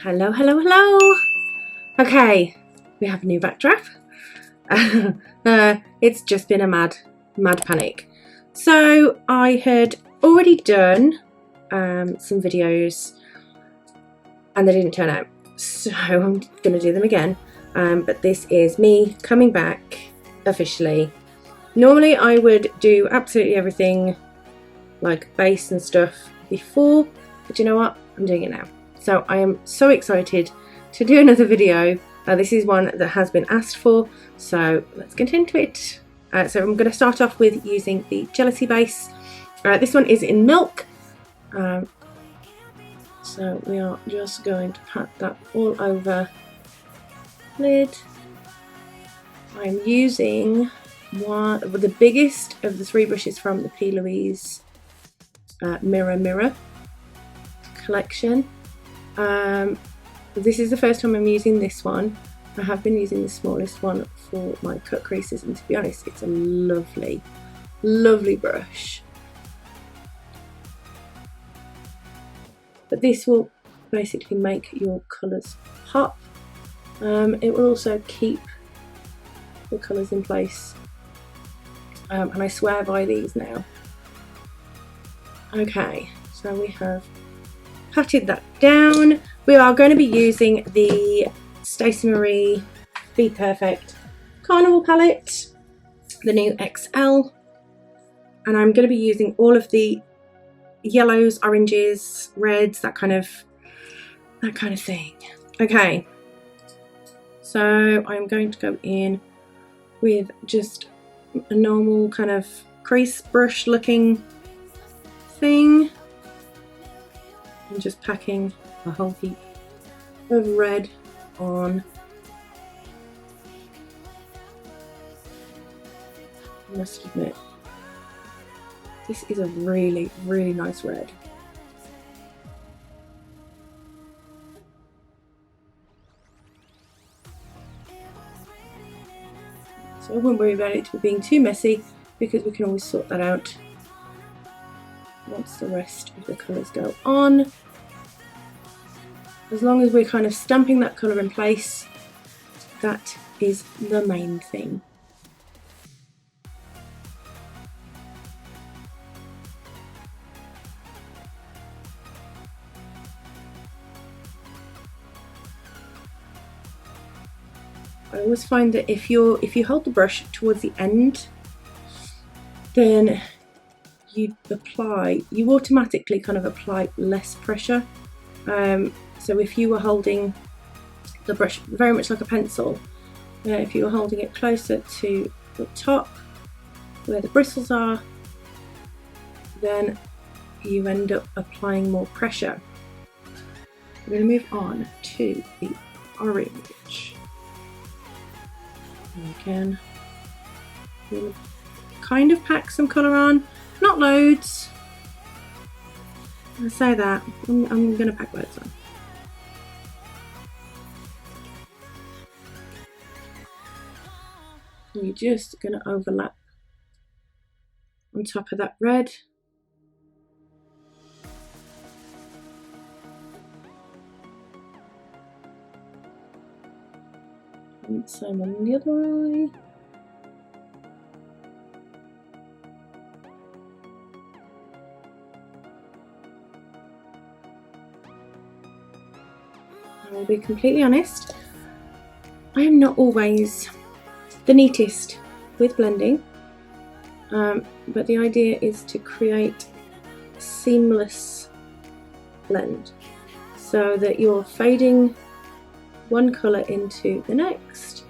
Hello, hello, hello. Okay, we have a new backdrop. It's just been a mad panic. So I had already done some videos and they didn't turn out. So I'm going to do them again. But this is me coming back officially. Normally I would do absolutely everything like base and stuff before, but you know what? I'm doing it now. So I am so excited to do another video. This is one that has been asked for, so let's get into it. So I'm going to start off with using the Jealousy base. This one is in Milk. So we are just going to pat that all over lid. I'm using the biggest of the 3 brushes from the P. Louise Mirror collection. This is the first time I'm using this one. I have been using the smallest one for my cut creases, and to be honest, it's a lovely brush. But this will basically make your colours pop. It will also keep the colours in place, and I swear by these now. Okay, so we have patted that down. We are going to be using the Stacey Marie Be Perfect Carnival palette, the new XL, and I'm going to be using all of the yellows, oranges, reds, that kind of thing. Okay, so I'm going to go in with just a normal kind of crease brush looking thing. I'm just packing a whole heap of red on. I must admit, this is a really nice red. So I won't worry about it being too messy, because we can always sort that out once the rest of the colours go on. As long as we're kind of stamping that colour in place, that is the main thing. I always find that if you hold the brush towards the end, then you automatically kind of apply less pressure. So if you were holding the brush very much like a pencil, if you were holding it closer to the top where the bristles are, then you end up applying more pressure. We're going to move on to the orange. And again, we'll kind of pack some colour on, not loads. I say that, I'm going to pack loads on. And you're just going to overlap on top of that red. And same on the other eye. I'll be completely honest, I am not always the neatest with blending, but the idea is to create a seamless blend so that you're fading one colour into the next.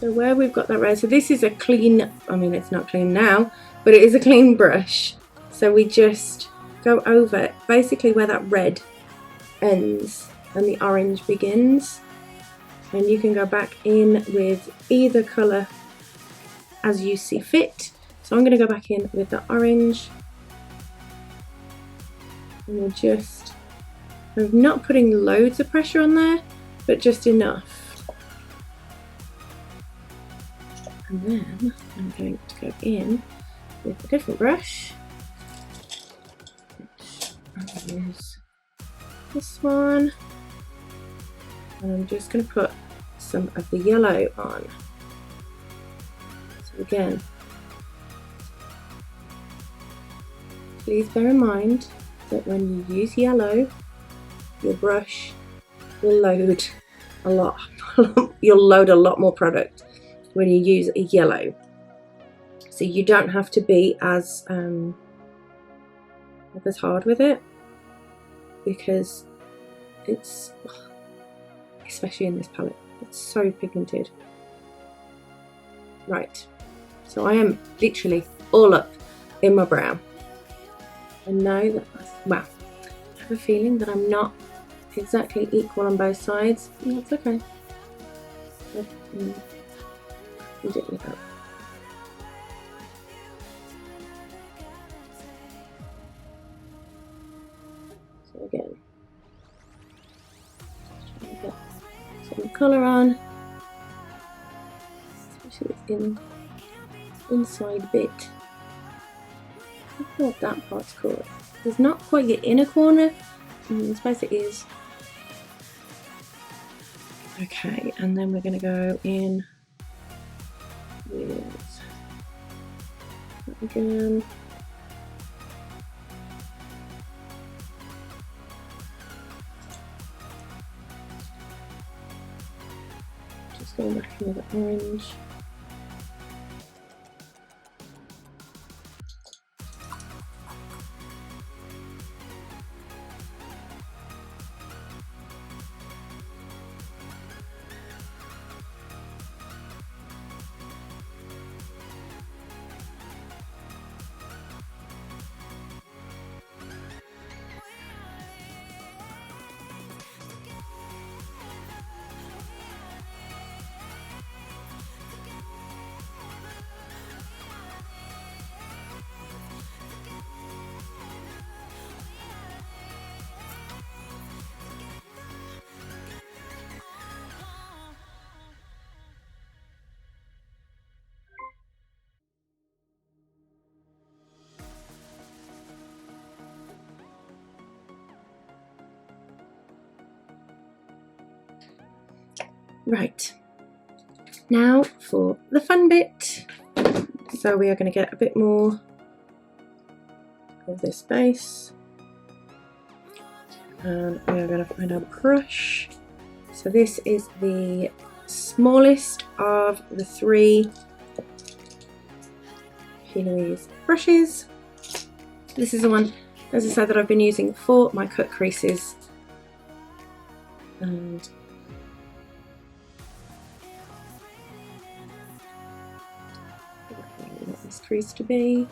So where we've got that red, so this is a clean, I mean it's not clean now, but it is a clean brush, so we just go over basically where that red ends and the orange begins, and you can go back in with either colour as you see fit. So I'm going to go back in with the orange, and we're just, I'm not putting loads of pressure on there, but just enough. And then I'm going to go in with a different brush, which I use this one, and I'm just going to put some of the yellow on. So again, please bear in mind that when you use yellow, your brush will load a lot. You'll load a lot more product when you use a yellow. So you don't have to be as hard with it, because it's, especially in this palette, it's so pigmented. Right, so I am literally all up in my brow. I know that, well, I have a feeling that I'm not exactly equal on both sides. That's okay. We'll deal with that. So again, just trying to get some colour on, especially in inside bit. I don't know what that part's called. It's not quite the inner corner. I suppose it is. Okay, and then we're going to go in with that again. Just going back in with the orange. Right, now for the fun bit. So we are going to get a bit more of this base, and we are going to find our brush. So this is the smallest of the 3 Louise brushes. This is the one, as I said, that I've been using for my cut creases, and I want this crease to be.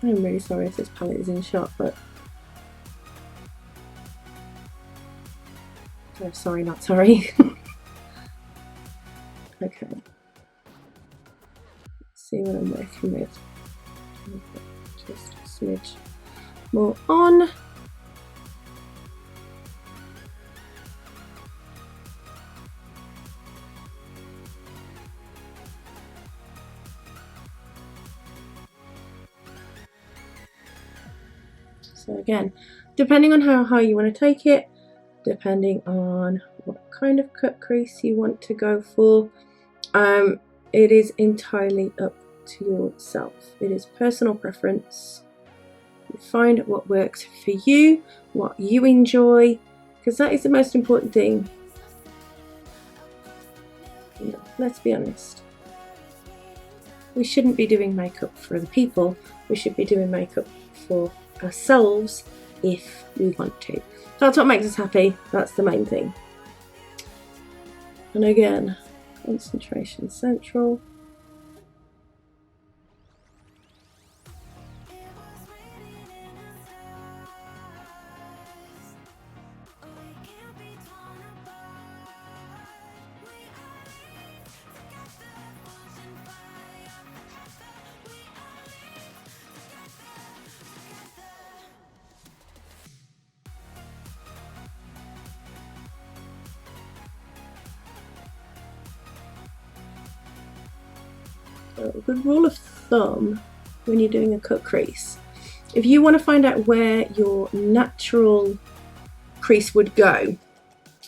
I'm really sorry if this palette is in shot, but oh, sorry, not sorry. Okay, let's see what I'm working with. Just a smidge more on. So again, depending on how high you want to take it, depending on what kind of cut crease you want to go for, it is entirely up to yourself. It is personal preference. You find what works for you, what you enjoy, because that is the most important thing. You know, let's be honest. We shouldn't be doing makeup for other people. We should be doing makeup for ourselves if we want to. That's what makes us happy. That's the main thing. And again, concentration central. a good rule of thumb when you're doing a cut crease, if you want to find out where your natural crease would go,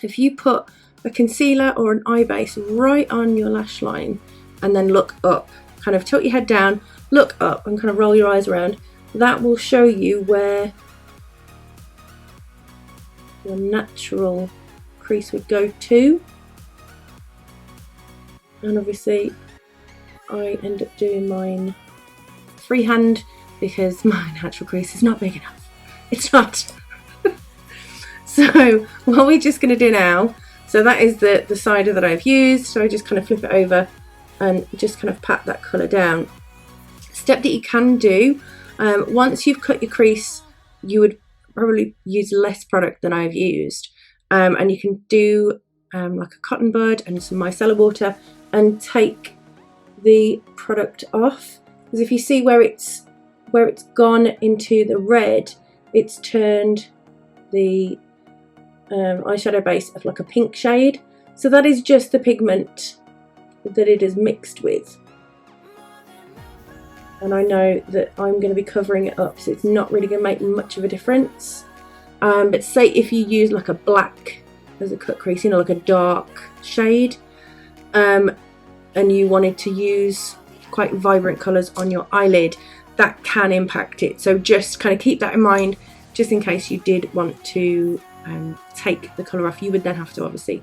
if you put a concealer or an eye base right on your lash line and then look up, kind of tilt your head down, look up and kind of roll your eyes around, that will show you where your natural crease would go to. And obviously I end up doing mine freehand because my natural crease is not big enough. It's not. So what we're just going to do now, so that is the cider that I've used, so I just kind of flip it over and just kind of pat that colour down. Step that you can do, once you've cut your crease, you would probably use less product than I've used, and you can do like a cotton bud and some micellar water and take the product off, because if you see where it's gone into the red, it's turned the eyeshadow base of like a pink shade, so that is just the pigment that it is mixed with. And I know that I'm going to be covering it up, so it's not really going to make much of a difference, but say if you use like a black as a cut crease, you know, like a dark shade, and you wanted to use quite vibrant colours on your eyelid, that can impact it. So just kind of keep that in mind, just in case you did want to take the colour off. You would then have to obviously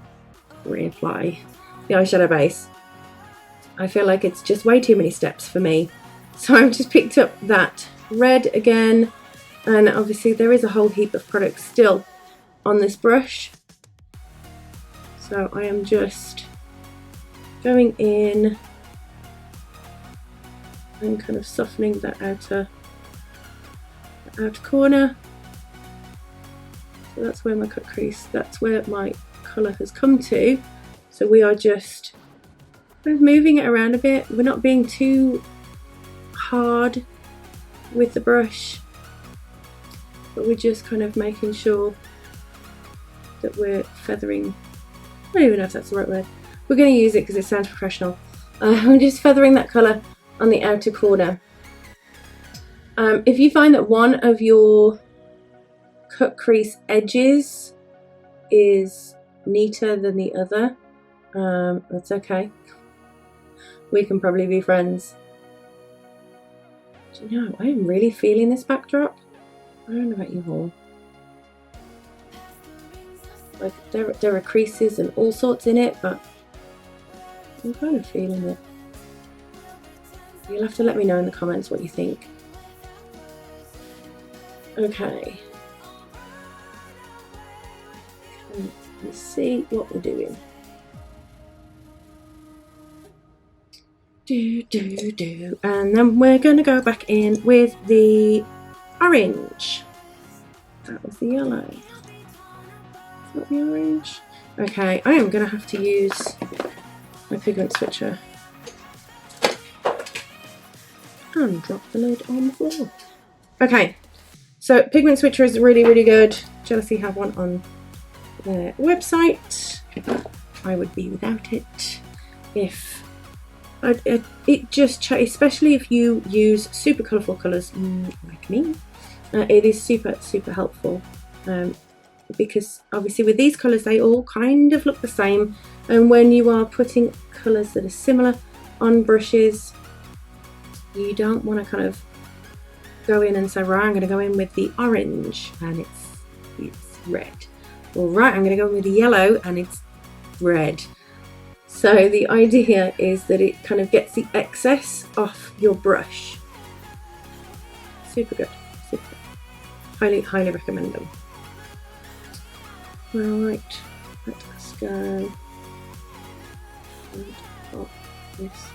reapply the eyeshadow base. I feel like it's just way too many steps for me. So I've just picked up that red again, and obviously there is a whole heap of product still on this brush. So I am just going in and kind of softening that outer corner. So that's where my cut crease, that's where my colour has come to. So we are just kind of moving it around a bit. We're not being too hard with the brush, but we're just kind of making sure that we're feathering. I don't even know if that's the right word. We're going to use it because it sounds professional. I'm just feathering that colour on the outer corner. If you find that one of your cut crease edges is neater than the other, that's okay. We can probably be friends. Do you know, I am really feeling this backdrop. I don't know about you all. Like there are creases and all sorts in it, but I'm kind of feeling it. You'll have to let me know in the comments what you think. Okay. Let's see what we're doing. And then we're going to go back in with the orange. That was the yellow. Is that the orange? Okay, I am going to have to use my pigment switcher and drop the lid on the floor. Okay, so pigment switcher is really, really good. Jealousy have one on their website. I would be without it if it just, especially if you use super colourful colours like me, it is super helpful, because obviously with these colours they all kind of look the same, and when you are putting colours that are similar on brushes, you don't want to kind of go in and say, right, I'm going to go in with the orange and it's red, or right, I'm going to go in with the yellow and it's red. So the idea is that it kind of gets the excess off your brush. Super good, super good. Highly recommend them. Right, let us go and pop this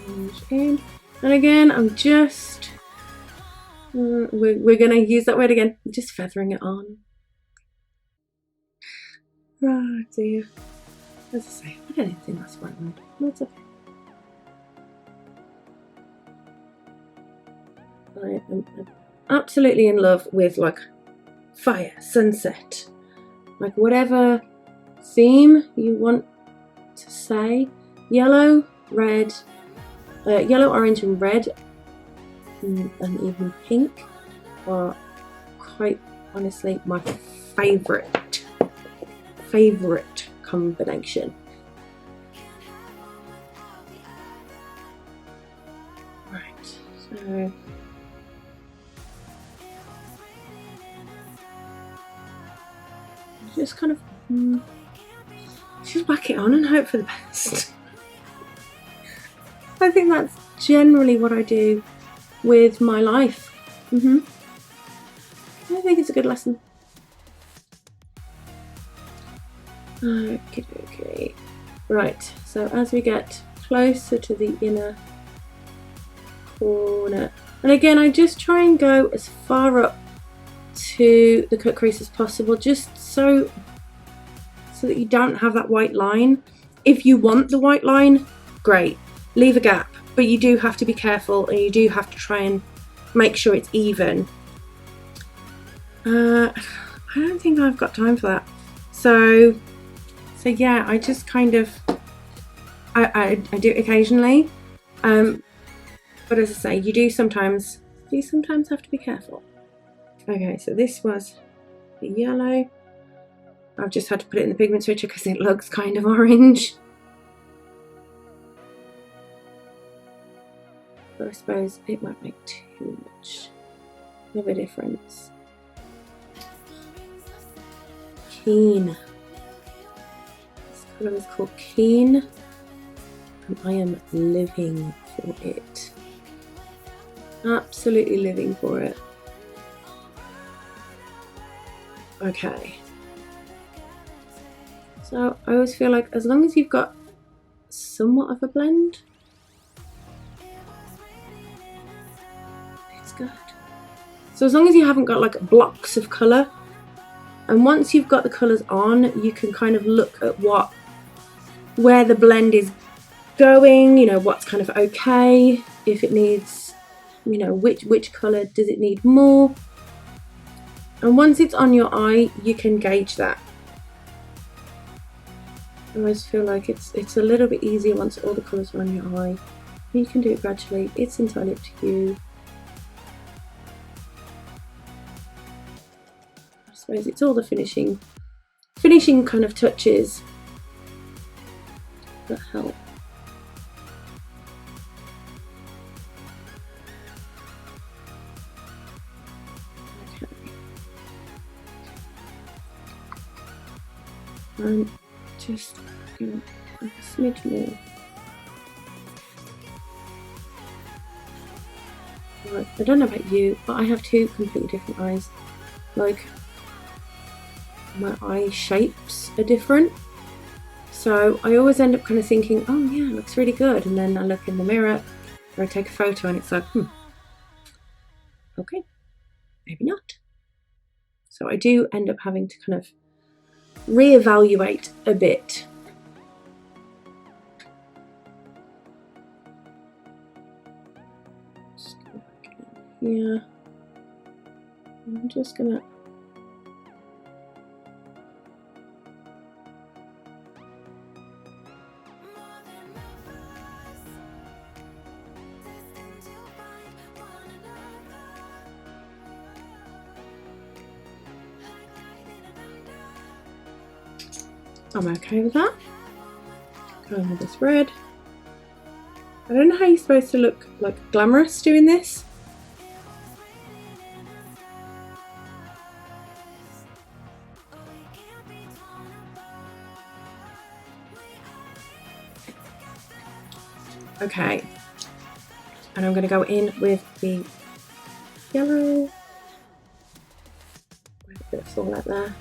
orange in. And again, I'm just, we're going to use that word again, just feathering it on. Oh dear. As I say, I don't even think that's the right word. That's okay. I am absolutely in love with like fire, sunset, like whatever theme you want to say. Yellow, red, Yellow, orange and red and even pink are quite honestly my favourite combination. Right, so just kind of just whack it on and hope for the best. I think that's generally what I do with my life. I think it's a good lesson. Okay. Right, so as we get closer to the inner corner, and again I just try and go as far up to the cut crease as possible, just so that you don't have that white line. If you want the white line, great, leave a gap, but you do have to be careful and you do have to try and make sure it's even. I don't think I've got time for that, so yeah, I just kind of I do it occasionally, but as I say, you do sometimes have to be careful. Okay, so this was the yellow. I've just had to put it in the pigment switcher because it looks kind of orange. But I suppose it might make too much of a difference. Keen. This colour is called Keen, and I am living for it. Absolutely living for it. Okay. So I always feel like as long as you've got somewhat of a blend, it's good. So as long as you haven't got like blocks of colour, and once you've got the colours on, you can kind of look at where the blend is going, you know, what's kind of okay, if it needs, you know, which colour does it need more. And once it's on your eye, you can gauge that. I always feel like it's a little bit easier once all the colours are on your eye. You can do it gradually, it's entirely up to you. I suppose it's all the finishing kind of touches that help. Okay. And just go like a smidge more. Right, I don't know about you, but I have two completely different eyes. Like, my eye shapes are different, so I always end up kind of thinking, oh yeah, it looks really good, and then I look in the mirror or I take a photo and it's like, okay, maybe not. So I do end up having to kind of reevaluate a bit. Just go back in here. I'm just gonna I'm okay with that. Going with this red. I don't know how you're supposed to look like glamorous doing this. Okay, and I'm going to go in with the yellow with a bit of fallout there.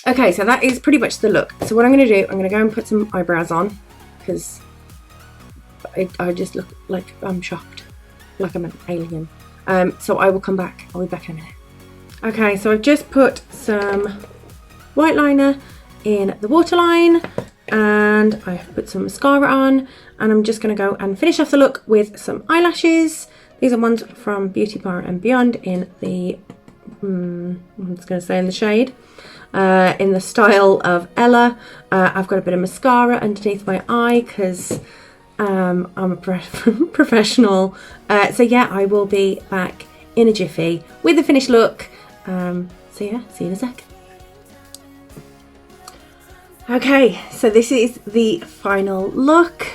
Okay, so that is pretty much the look. So what I'm going to do, I'm going to go and put some eyebrows on, because I just look like I'm shocked, like I'm an alien. So I will come back. I'll be back in a minute. Okay, so I've just put some white liner in the waterline, and I have put some mascara on, and I'm just going to go and finish off the look with some eyelashes. These are ones from Beauty Bar and Beyond in the, I'm just going to say in the shade, in the style of Ella. I've got a bit of mascara underneath my eye because I'm a professional. So yeah, I will be back in a jiffy with the finished look. So yeah, see you in a sec. Okay, so this is the final look.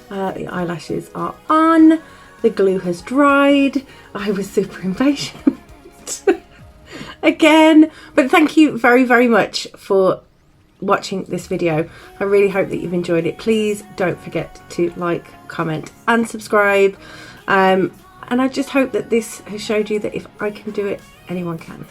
The eyelashes are on, the glue has dried. I was super impatient again, but thank you very, very much for watching this video. I really hope that you've enjoyed it. Please don't forget to like, comment and subscribe. And I just hope that this has showed you that if I can do it, anyone can.